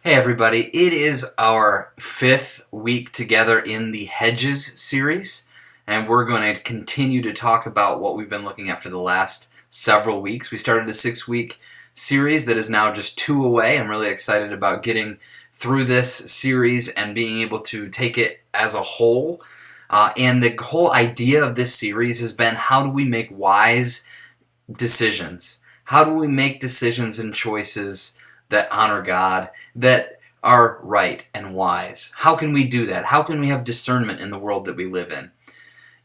Hey everybody, it is our 5th week together in the H.E.D.G.E.S series, and we're going to continue to talk about what we've been looking at for the last several weeks. We started a 6-week series that is now just 2 away. I'm really excited about getting through this series and being able to take it as a whole. And the whole idea of this series has been, how do we make wise decisions? How do we make decisions and choices that honor God, that are right and wise? How can we do that? How can we have discernment in the world that we live in?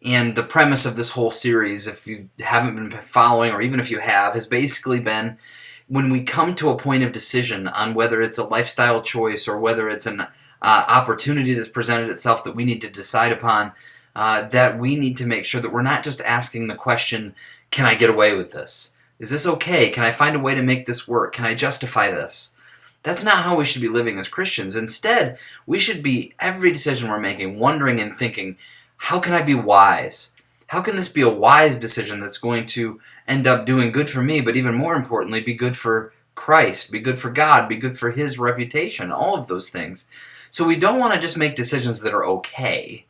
And the premise of this whole series, if you haven't been following, or even if you have, has basically been, when we come to a point of decision on whether it's a lifestyle choice or whether it's an opportunity that's presented itself that we need to decide upon, that we need to make sure that we're not just asking the question, can I get away with this? Is this okay? Can I find a way to make this work? Can I justify this? That's not how we should be living as Christians. Instead, we should be, every decision we're making, wondering and thinking, how can I be wise? How can this be a wise decision that's going to end up doing good for me, but even more importantly, be good for Christ, be good for God, be good for His reputation, all of those things. So we don't want to just make decisions that are okay.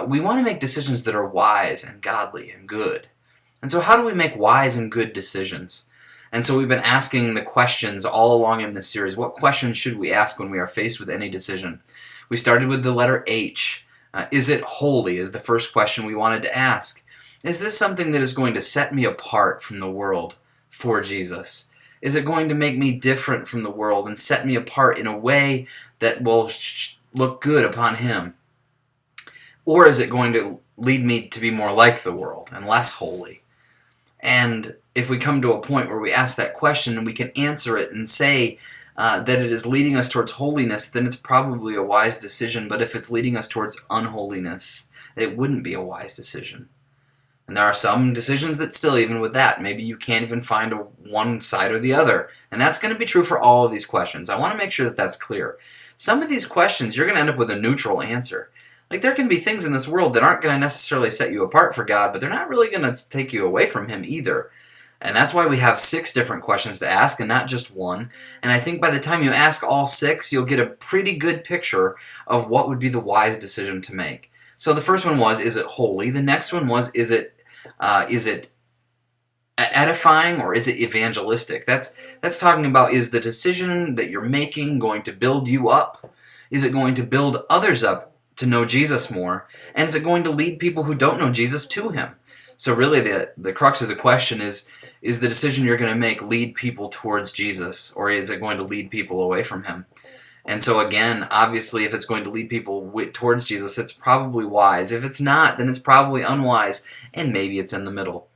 We want to make decisions that are wise and godly and good. And so how do we make wise and good decisions? And so we've been asking the questions all along in this series. What questions should we ask when we are faced with any decision? We started with the letter H. Is it holy is the first question we wanted to ask. Is this something that is going to set me apart from the world for Jesus? Is it going to make me different from the world and set me apart in a way that will look good upon Him? Or is it going to lead me to be more like the world and less holy? And if we come to a point where we ask that question and we can answer it and say that it is leading us towards holiness, then it's probably a wise decision. But if it's leading us towards unholiness, it wouldn't be a wise decision. And there are some decisions that still, even with that, maybe you can't even find one side or the other. And that's going to be true for all of these questions. I want to make sure that that's clear. Some of these questions, you're going to end up with a neutral answer. Like, there can be things in this world that aren't going to necessarily set you apart for God, but they're not really going to take you away from Him either. And that's why we have 6 different questions to ask and not just one. And I think by the time you ask all 6, you'll get a pretty good picture of what would be the wise decision to make. So the first one was, is it holy? The next one was, is it edifying or is it evangelistic? That's talking about, is the decision that you're making going to build you up? Is it going to build others up to know Jesus more? And is it going to lead people who don't know Jesus to Him? So really the crux of the question is the decision you're going to make lead people towards Jesus, or is it going to lead people away from Him? And so again, obviously, if it's going to lead people towards Jesus, it's probably wise. If it's not, then it's probably unwise, and maybe it's in the middle.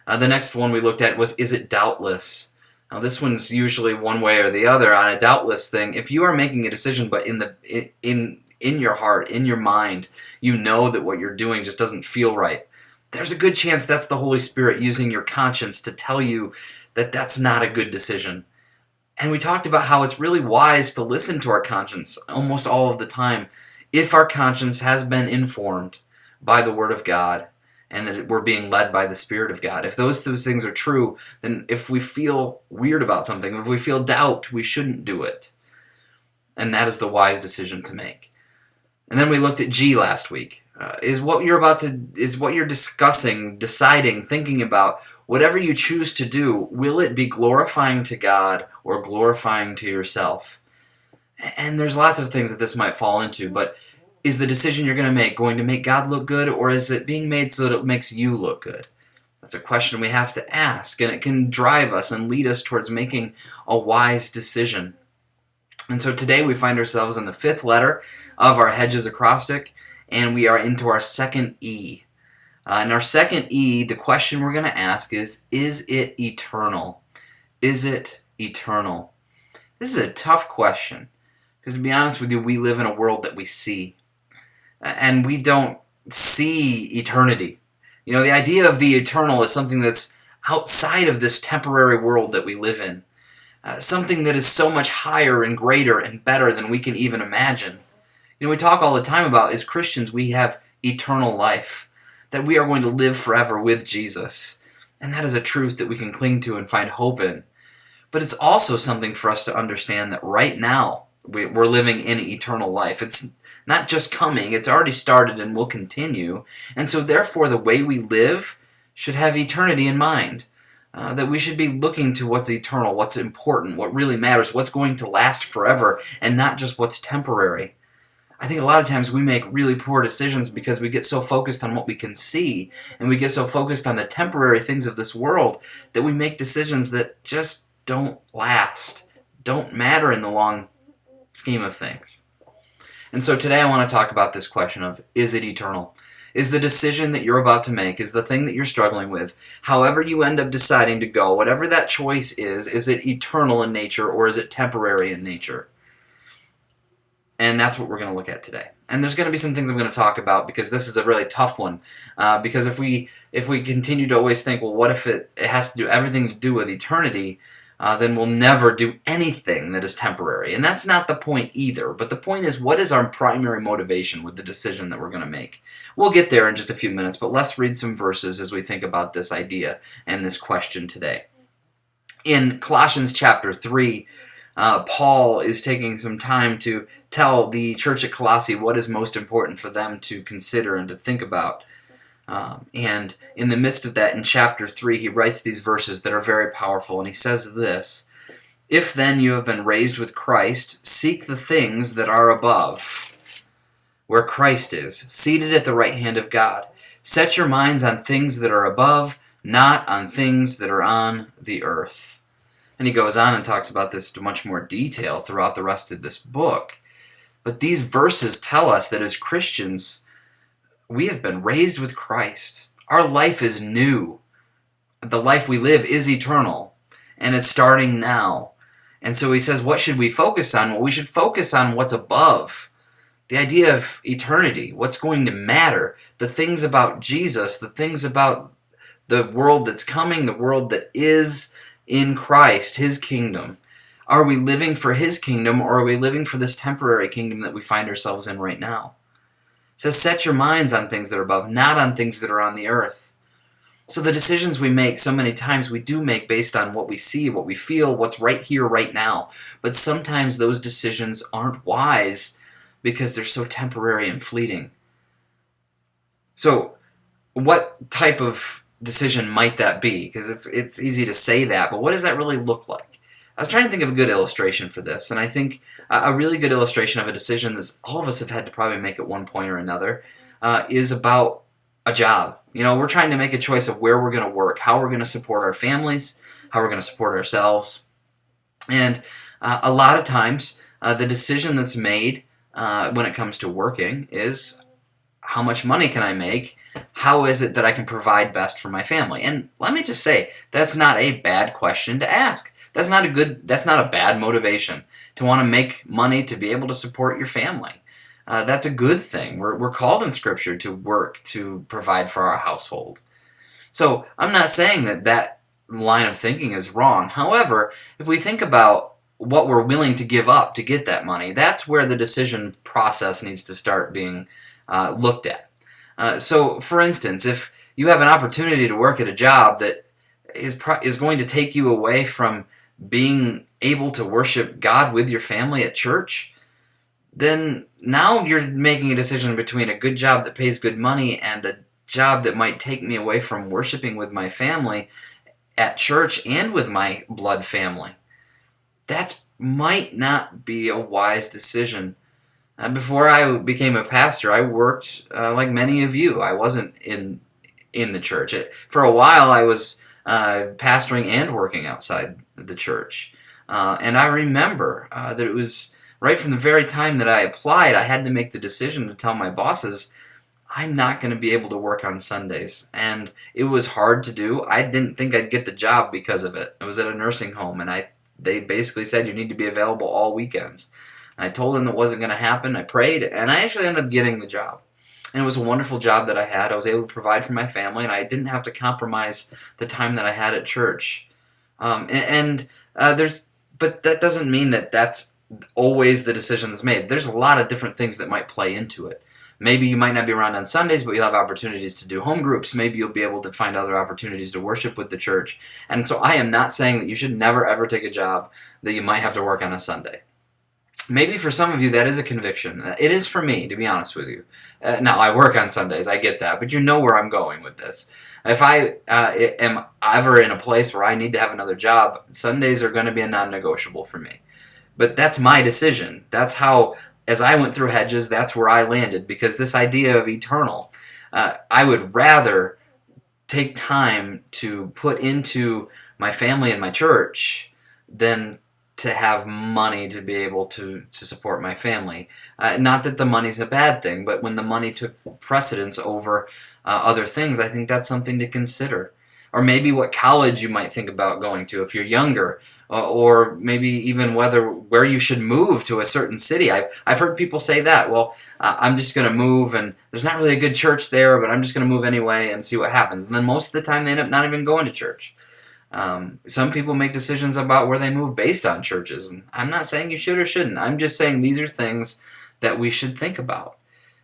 The next one we looked at was, is it doubtless? Now this one's usually one way or the other. On a doubtless thing, if you are making a decision, but in your heart, in your mind, you know that what you're doing just doesn't feel right, there's a good chance that's the Holy Spirit using your conscience to tell you that that's not a good decision. And we talked about how it's really wise to listen to our conscience almost all of the time if our conscience has been informed by the Word of God and that we're being led by the Spirit of God. If those 2 things are true, then if we feel weird about something, if we feel doubt, we shouldn't do it. And that is the wise decision to make. And then we looked at G last week. Is what you're discussing, deciding, thinking about, whatever you choose to do, will it be glorifying to God or glorifying to yourself? And there's lots of things that this might fall into, but is the decision you're going to make God look good, or is it being made so that it makes you look good? That's a question we have to ask, and it can drive us and lead us towards making a wise decision. And so today we find ourselves in the 5th letter of our H.E.D.G.E.S acrostic, and we are into our second E. In our second E, the question we're going to ask is it eternal? Is it eternal? This is a tough question, because to be honest with you, we live in a world that we see, and we don't see eternity. You know, the idea of the eternal is something that's outside of this temporary world that we live in, something that is so much higher and greater and better than we can even imagine. You know, we talk all the time about, as Christians, we have eternal life, that we are going to live forever with Jesus. And that is a truth that we can cling to and find hope in. But it's also something for us to understand that right now, we're living in eternal life. It's not just coming, it's already started and will continue. And so therefore the way we live should have eternity in mind. That we should be looking to what's eternal, what's important, what really matters, what's going to last forever, and not just what's temporary. I think a lot of times we make really poor decisions because we get so focused on what we can see, and we get so focused on the temporary things of this world that we make decisions that just don't last, don't matter in the long scheme of things. And so today I want to talk about this question of, is it eternal? Is the decision that you're about to make, is the thing that you're struggling with, however you end up deciding to go, whatever that choice is it eternal in nature or is it temporary in nature? And that's what we're going to look at today. And there's going to be some things I'm going to talk about because this is a really tough one. Because if we continue to always think, well, what if it has to do everything to do with eternity, then we'll never do anything that is temporary. And that's not the point either. But the point is, what is our primary motivation with the decision that we're going to make? We'll get there in just a few minutes, but let's read some verses as we think about this idea and this question today. In Colossians chapter 3, Paul is taking some time to tell the church at Colossae what is most important for them to consider and to think about. And in the midst of that, in chapter 3, he writes these verses that are very powerful, and he says this: "If then you have been raised with Christ, seek the things that are above, where Christ is, seated at the right hand of God. Set your minds on things that are above, not on things that are on the earth." And he goes on and talks about this in much more detail throughout the rest of this book. But these verses tell us that as Christians, we have been raised with Christ. Our life is new. The life we live is eternal, and it's starting now. And so he says, what should we focus on? Well, we should focus on what's above. The idea of eternity, what's going to matter, the things about Jesus, the things about the world that's coming, the world that is in Christ, His kingdom. Are we living for His kingdom, or are we living for this temporary kingdom that we find ourselves in right now? It says, set your minds on things that are above, not on things that are on the earth. So the decisions we make, so many times we do make based on what we see, what we feel, what's right here, right now. But sometimes those decisions aren't wise because they're so temporary and fleeting. So what type of decision might that be? Because it's easy to say that, but what does that really look like? I was trying to think of a good illustration for this, and I think a really good illustration of a decision that all of us have had to probably make at one point or another is about a job. You know, we're trying to make a choice of where we're going to work, how we're going to support our families, how we're going to support ourselves. And a lot of times, the decision that's made when it comes to working is, how much money can I make? How is it that I can provide best for my family? And let me just say, that's not a bad question to ask. That's not a bad motivation to want to make money to be able to support your family. That's a good thing. We're called in Scripture to work to provide for our household. So I'm not saying that line of thinking is wrong. However, if we think about what we're willing to give up to get that money, that's where the decision process needs to start being looked at. So, for instance, if you have an opportunity to work at a job that is going to take you away from being able to worship God with your family at church, then now you're making a decision between a good job that pays good money and a job that might take me away from worshiping with my family at church and with my blood family. That might not be a wise decision. Before I became a pastor, I worked like many of you. I wasn't in the church. For a while, I was pastoring and working outside the church. And I remember that it was right from the very time that I applied, I had to make the decision to tell my bosses, I'm not going to be able to work on Sundays. And it was hard to do. I didn't think I'd get the job because of it. I was at a nursing home, and they basically said you need to be available all weekends. And I told them it wasn't going to happen. I prayed, and I actually ended up getting the job. And it was a wonderful job that I had. I was able to provide for my family, and I didn't have to compromise the time that I had at church. But that doesn't mean that that's always the decision that's made. There's a lot of different things that might play into it. Maybe you might not be around on Sundays, but you'll have opportunities to do home groups. Maybe you'll be able to find other opportunities to worship with the church. And so I am not saying that you should never, ever take a job that you might have to work on a Sunday. Maybe for some of you that is a conviction. It is for me, to be honest with you. Now, I work on Sundays, I get that, but you know where I'm going with this. If I am ever in a place where I need to have another job, Sundays are going to be a non-negotiable for me. But that's my decision. That's how, as I went through Hedges, that's where I landed, because this idea of eternal, I would rather take time to put into my family and my church than to have money to be able to support my family. Not that the money's a bad thing, but when the money took precedence over other things, I think that's something to consider. Or maybe what college you might think about going to if you're younger, or maybe even where you should move to a certain city. I've heard people say that. Well, I'm just going to move, and there's not really a good church there, but I'm just going to move anyway and see what happens. And then most of the time they end up not even going to church. Some people make decisions about where they move based on churches, and I'm not saying you should or shouldn't. I'm just saying these are things that we should think about.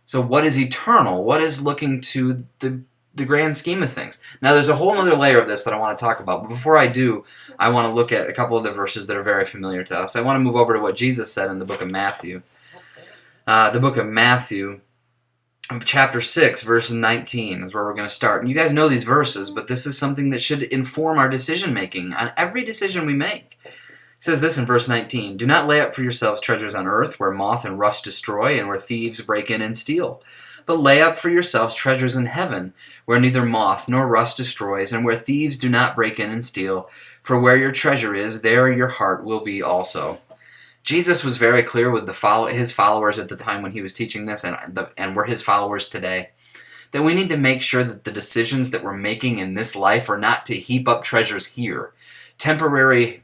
So what is eternal? What is looking to the grand scheme of things? Now, there's a whole other layer of this that I want to talk about, but before I do, I want to look at a couple of the verses that are very familiar to us. I want to move over to what Jesus said in the book of Matthew. The book of Matthew, chapter 6, verse 19 is where we're going to start. And you guys know these verses, but this is something that should inform our decision-making on every decision we make. It says this in verse 19, "Do not lay up for yourselves treasures on earth, where moth and rust destroy, and where thieves break in and steal. But lay up for yourselves treasures in heaven, where neither moth nor rust destroys, and where thieves do not break in and steal. For where your treasure is, there your heart will be also." Jesus was very clear with his followers at the time when he was teaching this, and we're his followers today, that we need to make sure that the decisions that we're making in this life are not to heap up treasures here. Temporary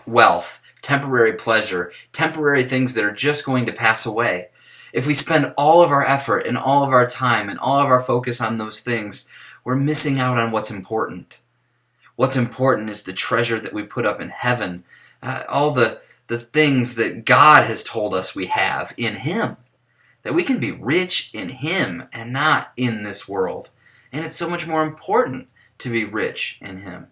wealth, temporary pleasure, temporary things that are just going to pass away. If we spend all of our effort and all of our time and all of our focus on those things, we're missing out on what's important. What's important is the treasure that we put up in heaven, all the things that God has told us we have in Him, that we can be rich in Him and not in this world. And it's so much more important to be rich in Him.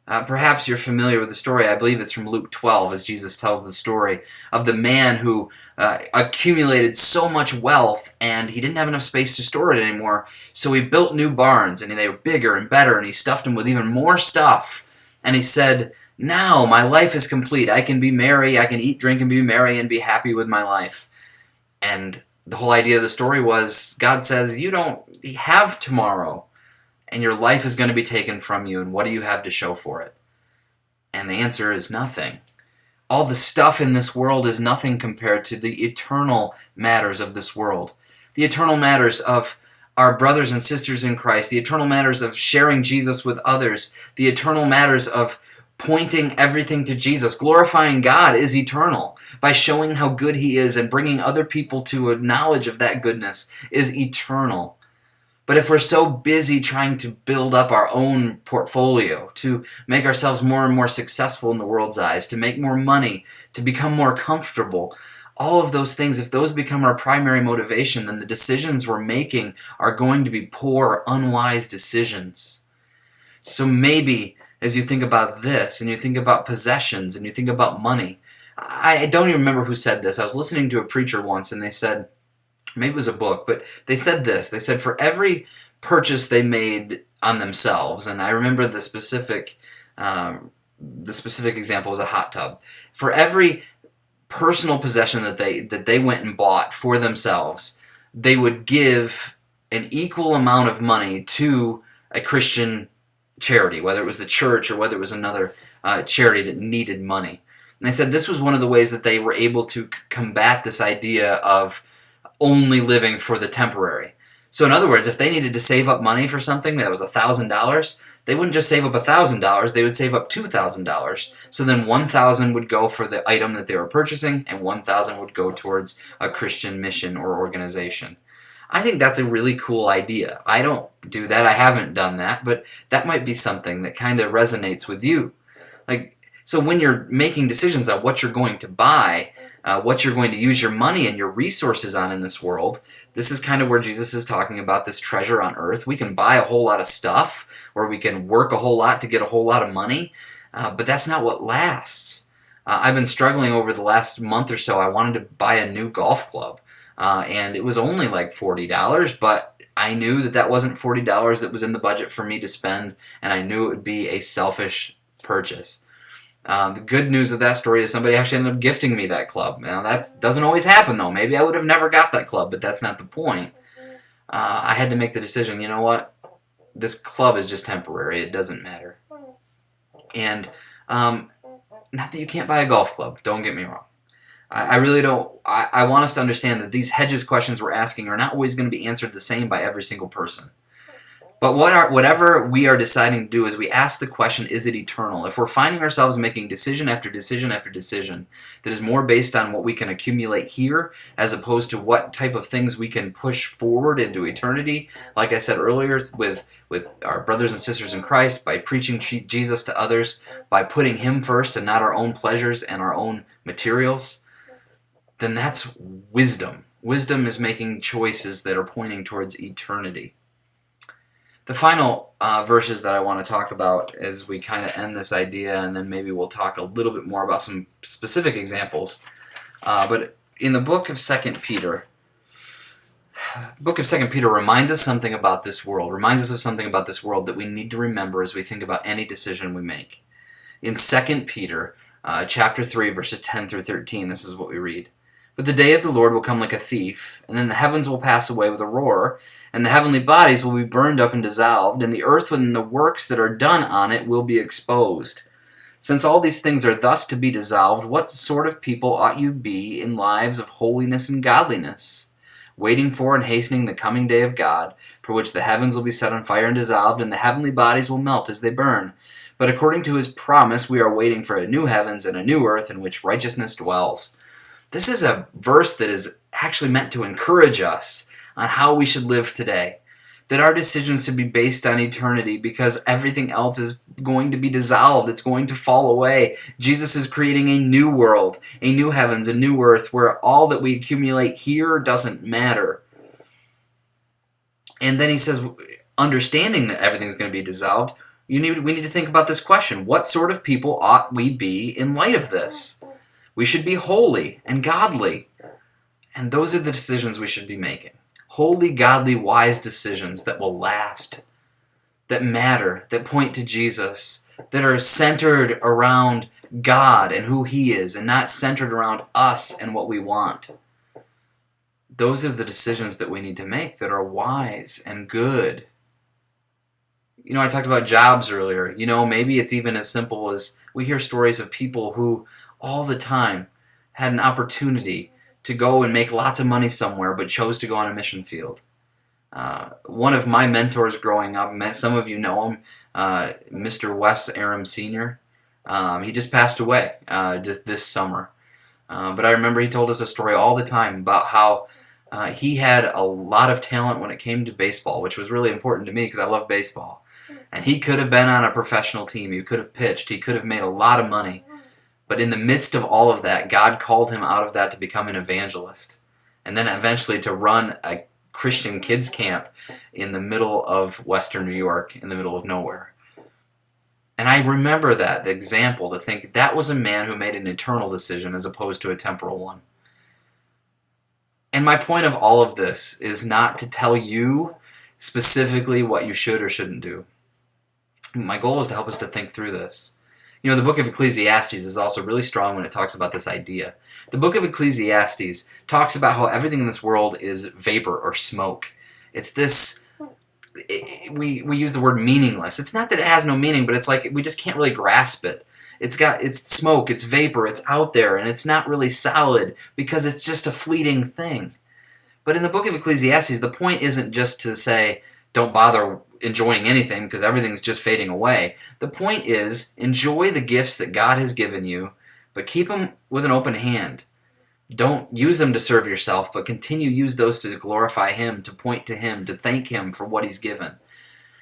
Perhaps you're familiar with the story. I believe it's from Luke 12, as Jesus tells the story of the man who accumulated so much wealth, and he didn't have enough space to store it anymore, so he built new barns, and they were bigger and better, and he stuffed them with even more stuff. And he said, "Now my life is complete. I can be merry, I can eat, drink, and be merry, and be happy with my life." And the whole idea of the story was, God says, you don't have tomorrow, and your life is going to be taken from you, and what do you have to show for it? And the answer is nothing. All the stuff in this world is nothing compared to the eternal matters of this world. The eternal matters of our brothers and sisters in Christ, the eternal matters of sharing Jesus with others, the eternal matters of pointing everything to Jesus. Glorifying God is eternal. By showing how good He is and bringing other people to a knowledge of that goodness is eternal. But if we're so busy trying to build up our own portfolio, to make ourselves more and more successful in the world's eyes, to make more money, to become more comfortable, all of those things, if those become our primary motivation, then the decisions we're making are going to be poor, unwise decisions. So maybe as you think about this, and you think about possessions, and you think about money, I don't even remember who said this. I was listening to a preacher once, and they said, maybe it was a book, but they said this. They said for every purchase they made on themselves, and I remember the specific example was a hot tub. For every personal possession that they went and bought for themselves, they would give an equal amount of money to a Christian charity, whether it was the church or whether it was another charity that needed money. And they said this was one of the ways that they were able to combat this idea of only living for the temporary. So in other words, if they needed to save up money for something that was $1,000, they wouldn't just save up $1,000, they would save up $2,000. So then $1,000 would go for the item that they were purchasing, and $1,000 would go towards a Christian mission or organization. I think that's a really cool idea. I don't do that, I haven't done that, but that might be something that kind of resonates with you. So when you're making decisions on what you're going to buy, what you're going to use your money and your resources on in this world, this is kind of where Jesus is talking about this treasure on earth. We can buy a whole lot of stuff, or we can work a whole lot to get a whole lot of money, but that's not what lasts. I've been struggling over the last month or so. I wanted to buy a new golf club, and it was only like $40, but I knew that that wasn't $40 that was in the budget for me to spend, and I knew it would be a selfish purchase. The good news of that story is somebody actually ended up gifting me that club. Now, that doesn't always happen, though. Maybe I would have never got that club, but that's not the point. I had to make the decision, you know what? This club is just temporary. It doesn't matter. And not that you can't buy a golf club. Don't get me wrong. I really don't. I want us to understand that these Hedges questions we're asking are not always going to be answered the same by every single person. But whatever we are deciding to do is we ask the question, is it eternal? If we're finding ourselves making decision after decision after decision that is more based on what we can accumulate here as opposed to what type of things we can push forward into eternity, like I said earlier, with our brothers and sisters in Christ, by preaching Jesus to others, by putting Him first and not our own pleasures and our own materials, then that's wisdom. Wisdom is making choices that are pointing towards eternity. The final verses that I want to talk about as we kind of end this idea, and then maybe we'll talk a little bit more about some specific examples. But in the book of 2 Peter, reminds us something about this world, reminds us of something about this world that we need to remember as we think about any decision we make. In 2 Peter, chapter 3, verses 10 through 13, this is what we read. But the day of the Lord will come like a thief, and then the heavens will pass away with a roar, and the heavenly bodies will be burned up and dissolved, and the earth and the works that are done on it will be exposed. Since all these things are thus to be dissolved, what sort of people ought you be in lives of holiness and godliness, waiting for and hastening the coming day of God, for which the heavens will be set on fire and dissolved, and the heavenly bodies will melt as they burn? But according to His promise, we are waiting for a new heavens and a new earth in which righteousness dwells. This is a verse that is actually meant to encourage us on how we should live today. That our decisions should be based on eternity because everything else is going to be dissolved. It's going to fall away. Jesus is creating a new world, a new heavens, a new earth where all that we accumulate here doesn't matter. And then He says, understanding that everything's going to be dissolved, we need to think about this question. What sort of people ought we be in light of this? We should be holy and godly. And those are the decisions we should be making. Holy, godly, wise decisions that will last, that matter, that point to Jesus, that are centered around God and who He is, and not centered around us and what we want. Those are the decisions that we need to make that are wise and good. You know, I talked about jobs earlier. You know, maybe it's even as simple as we hear stories of people who all the time had an opportunity to go and make lots of money somewhere, but chose to go on a mission field. One of my mentors growing up, some of you know him, Mr. Wes Aram Sr. He just passed away just this summer. But I remember he told us a story all the time about how he had a lot of talent when it came to baseball, which was really important to me because I love baseball. And he could have been on a professional team. He could have pitched. He could have made a lot of money. But in the midst of all of that, God called him out of that to become an evangelist. And then eventually to run a Christian kids camp in the middle of Western New York, in the middle of nowhere. And I remember that, the example, to think that was a man who made an eternal decision as opposed to a temporal one. And my point of all of this is not to tell you specifically what you should or shouldn't do. My goal is to help us to think through this. You know, the book of Ecclesiastes is also really strong when it talks about this idea. The book of Ecclesiastes talks about how everything in this world is vapor or smoke. It's this, we use the word meaningless. It's not that it has no meaning, but it's like we just can't really grasp it. It's smoke, it's vapor, it's out there, and it's not really solid because it's just a fleeting thing. But in the book of Ecclesiastes, the point isn't just to say, don't bother enjoying anything because everything's just fading away. The point is, enjoy the gifts that God has given you, but keep them with an open hand. Don't use them to serve yourself, but continue to use those to glorify Him, to point to Him, to thank Him for what He's given.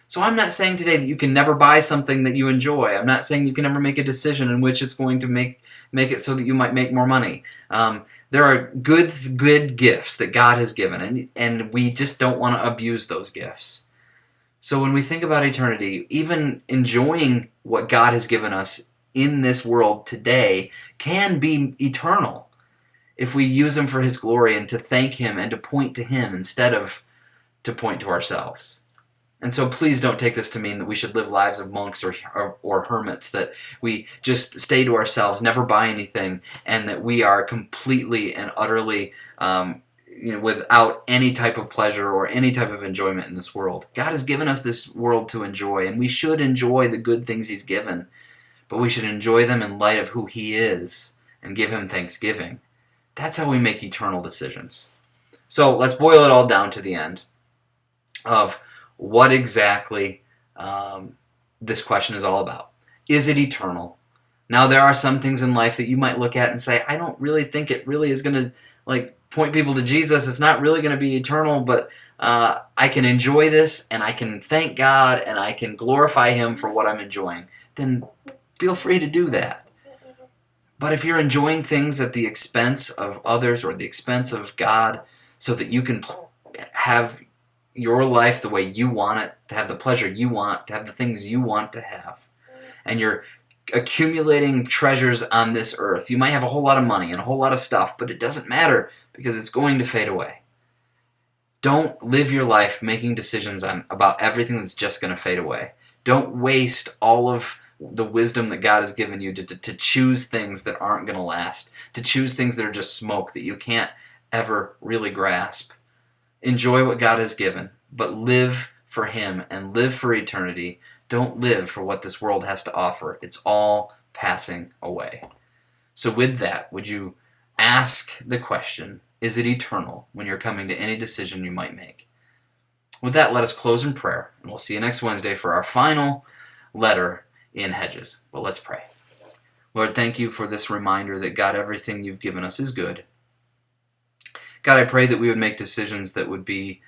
So I'm not saying today that you can never buy something that you enjoy. I'm not saying you can never make a decision in which it's going to make it so that you might make more money. There are good gifts that God has given, and we just don't want to abuse those gifts. So when we think about eternity, even enjoying what God has given us in this world today can be eternal if we use them for His glory and to thank Him and to point to Him instead of to point to ourselves. And so please don't take this to mean that we should live lives of monks or hermits, that we just stay to ourselves, never buy anything, and that we are completely and utterly without any type of pleasure or any type of enjoyment in this world. God has given us this world to enjoy, and we should enjoy the good things He's given, but we should enjoy them in light of who He is and give Him thanksgiving. That's how we make eternal decisions. So let's boil it all down to the end of what exactly this question is all about. Is it eternal? Now, there are some things in life that you might look at and say, I don't really think it really is going to point people to Jesus. It's not really going to be eternal, but I can enjoy this, and I can thank God, and I can glorify Him for what I'm enjoying. Then feel free to do that. But if you're enjoying things at the expense of others or the expense of God so that you can have your life the way you want it, to have the pleasure you want, to have the things you want to have, and you're accumulating treasures on this earth, you might have a whole lot of money and a whole lot of stuff, but it doesn't matter because it's going to fade away. Don't live your life making decisions about everything that's just going to fade away. Don't waste all of the wisdom that God has given you to choose things that aren't going to last, to choose things that are just smoke that you can't ever really grasp. Enjoy what God has given, but live for Him and live for eternity. Don't live for what this world has to offer. It's all passing away. So with that, would you ask the question, is it eternal, when you're coming to any decision you might make? With that, let us close in prayer, and we'll see you next Wednesday for our final letter in Hedges. Well, let's pray. Lord, thank you for this reminder that, God, everything you've given us is good. God, I pray that we would make decisions that would be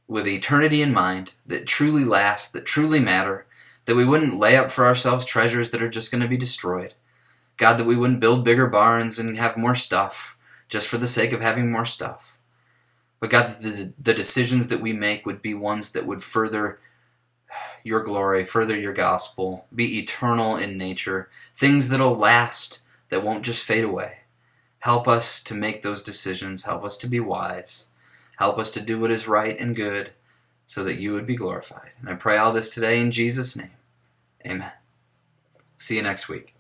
with eternity in mind, that truly last, that truly matter, that we wouldn't lay up for ourselves treasures that are just going to be destroyed. God, that we wouldn't build bigger barns and have more stuff just for the sake of having more stuff. But God, the decisions that we make would be ones that would further your glory, further your gospel, be eternal in nature, things that'll last, that won't just fade away. Help us to make those decisions. Help us to be wise. Help us to do what is right and good so that you would be glorified. And I pray all this today in Jesus' name. Amen. See you next week.